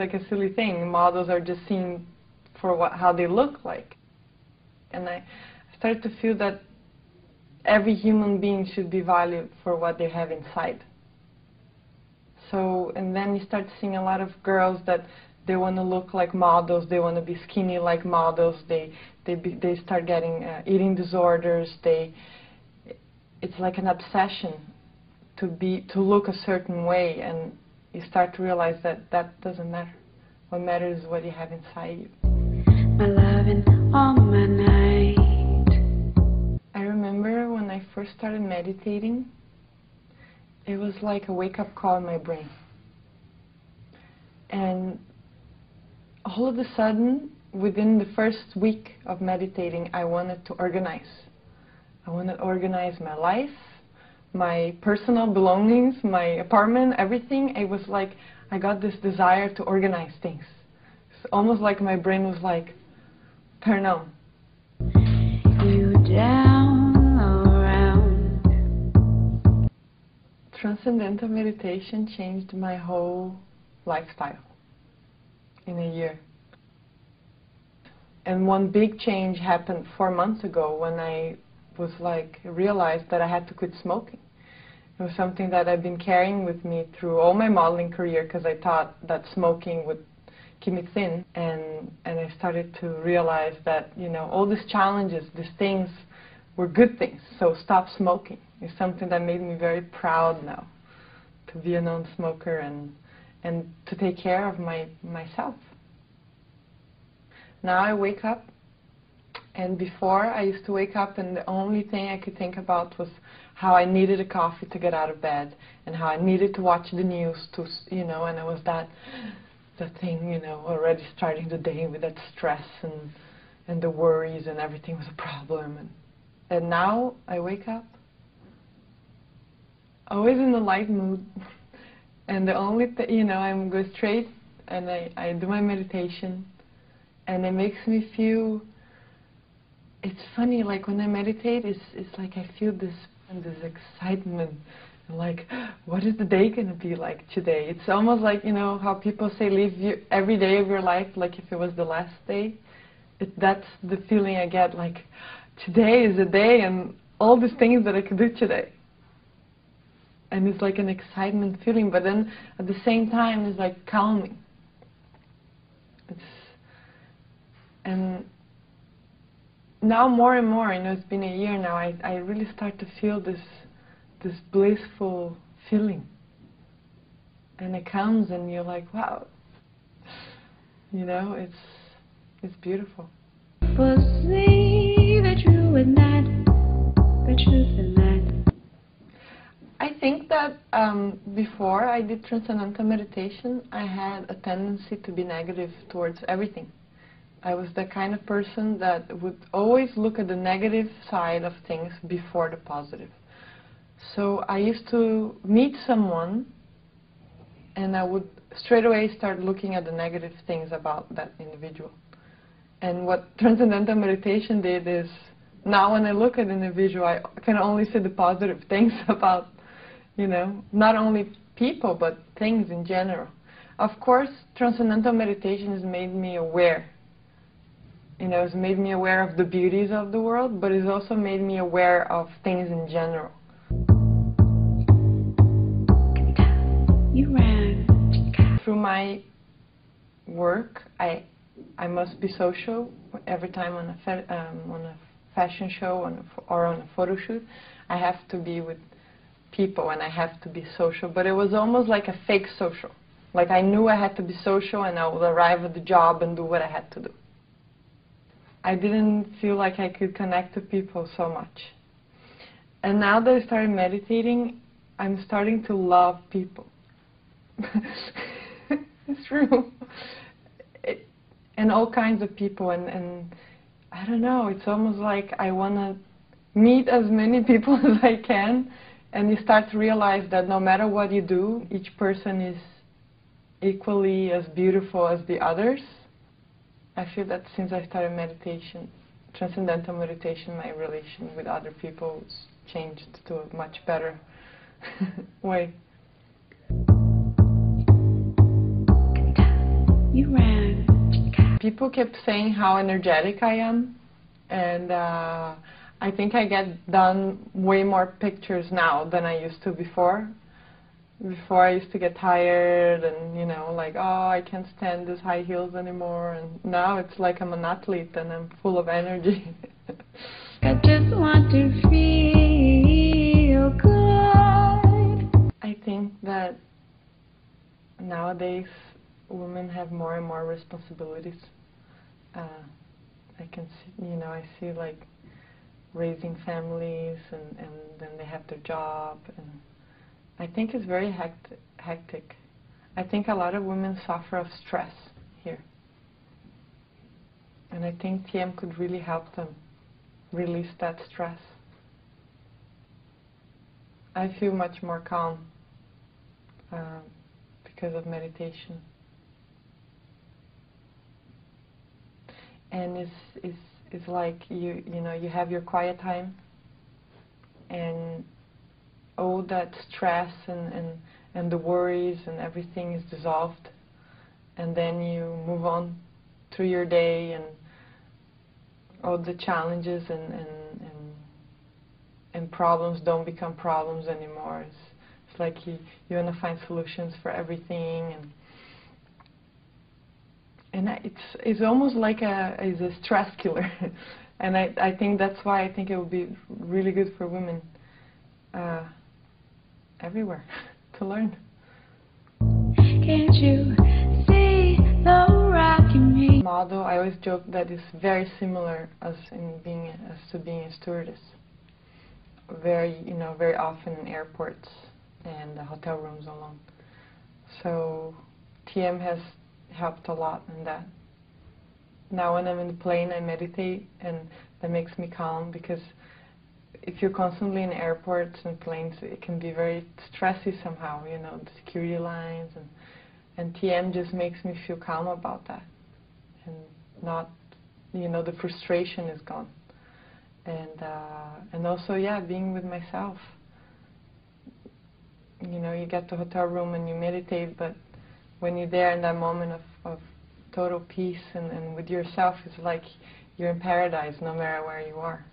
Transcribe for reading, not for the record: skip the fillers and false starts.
like a silly thing. Models are just seen for how they look like. And I started to feel that every human being should be valued for what they have inside. So, and then you start seeing a lot of girls that they want to look like models, they want to be skinny like models, they start getting eating disorders, it's like an obsession to look a certain way, and you start to realize that that doesn't matter. What matters is what you have inside you. My loving all my night. I remember when I first started meditating, it was like a wake-up call in my brain. And all of a sudden, within the first week of meditating, I wanted to organize. I wanted to organize my life, my personal belongings, my apartment, everything. It was like I got this desire to organize things. It's almost like my brain was like, turn on. You down around. Transcendental meditation changed my whole lifestyle in a year. And one big change happened 4 months ago when I was like, realized that I had to quit smoking. It was something that I've been carrying with me through all my modeling career, because I thought that smoking would keep me thin, and I started to realize that, you know, all these challenges, these things were good things. So stop smoking is something that made me very proud now, to be a non-smoker and to take care of myself. Now I wake up, and before I used to wake up and the only thing I could think about was how I needed a coffee to get out of bed, and how I needed to watch the news to, you know, and I was that thing, you know, already starting the day with that stress and the worries, and everything was a problem. And now I wake up always in the light mood, and the only thing, you know, I go straight and I do my meditation, and it makes me feel, it's funny, like when I meditate, it's like I feel this excitement, like, what is the day going to be like today? It's almost like, you know, how people say live every day of your life like if it was the last day. That's the feeling I get, like, today is a day and all these things that I could do today. And it's like an excitement feeling, but then at the same time it's like calming. And now more and more, you know, it's been a year now, I really start to feel this blissful feeling. And it comes and you're like, wow. You know, it's beautiful. Foresee the truth in that, the truth in that. I think that before I did transcendental meditation, I had a tendency to be negative towards everything. I was the kind of person that would always look at the negative side of things before the positive. So I used to meet someone and I would straight away start looking at the negative things about that individual. And what transcendental meditation did is, now when I look at an individual, I can only see the positive things about, you know, not only people, but things in general. Of course, transcendental meditation has made me aware. You know, it's made me aware of the beauties of the world, but it's also made me aware of things in general. You ran. Through my work, I must be social. Every time on a fashion show or on a photo shoot, I have to be with people and I have to be social. But it was almost like a fake social. Like I knew I had to be social and I would arrive at the job and do what I had to do. I didn't feel like I could connect to people so much. And now that I started meditating, I'm starting to love people. It's true. And all kinds of people, and I don't know, it's almost like I want to meet as many people as I can, and you start to realize that no matter what you do, each person is equally as beautiful as the others. I feel that since I started meditation, transcendental meditation, my relation with other people has changed to a much better way. you ran. People kept saying how energetic I am, and I think I get done way more pictures now than I used to before. Before I used to get tired and, you know, like, oh, I can't stand these high heels anymore, and now it's like I'm an athlete and I'm full of energy. I just want to feel good. I think that nowadays women have more and more responsibilities. I can see, you know, I see like raising families and then they have their job, and I think it's very hectic. I think a lot of women suffer of stress here, and I think TM could really help them release that stress. I feel much more calm because of meditation. And it's like you know, you have your quiet time, and all that stress and the worries and everything is dissolved, and then you move on through your day, and all the challenges and problems don't become problems anymore. It's like you want to find solutions for everything, and it's almost like a stress killer. And I think that's why I think it would be really good for women everywhere to learn. Can't you see the rock in me? Model, I always joke that it's very similar as to being a stewardess. Very often in airports and the hotel rooms alone. So TM has helped a lot in that. Now when I'm in the plane, I meditate, and that makes me calm, because if you're constantly in airports and planes, it can be very stressy somehow, you know, the security lines, and TM just makes me feel calm about that, and not, you know, the frustration is gone. And also, yeah, being with myself. You know, you get to a hotel room and you meditate, but when you're there in that moment of total peace and with yourself, it's like you're in paradise no matter where you are.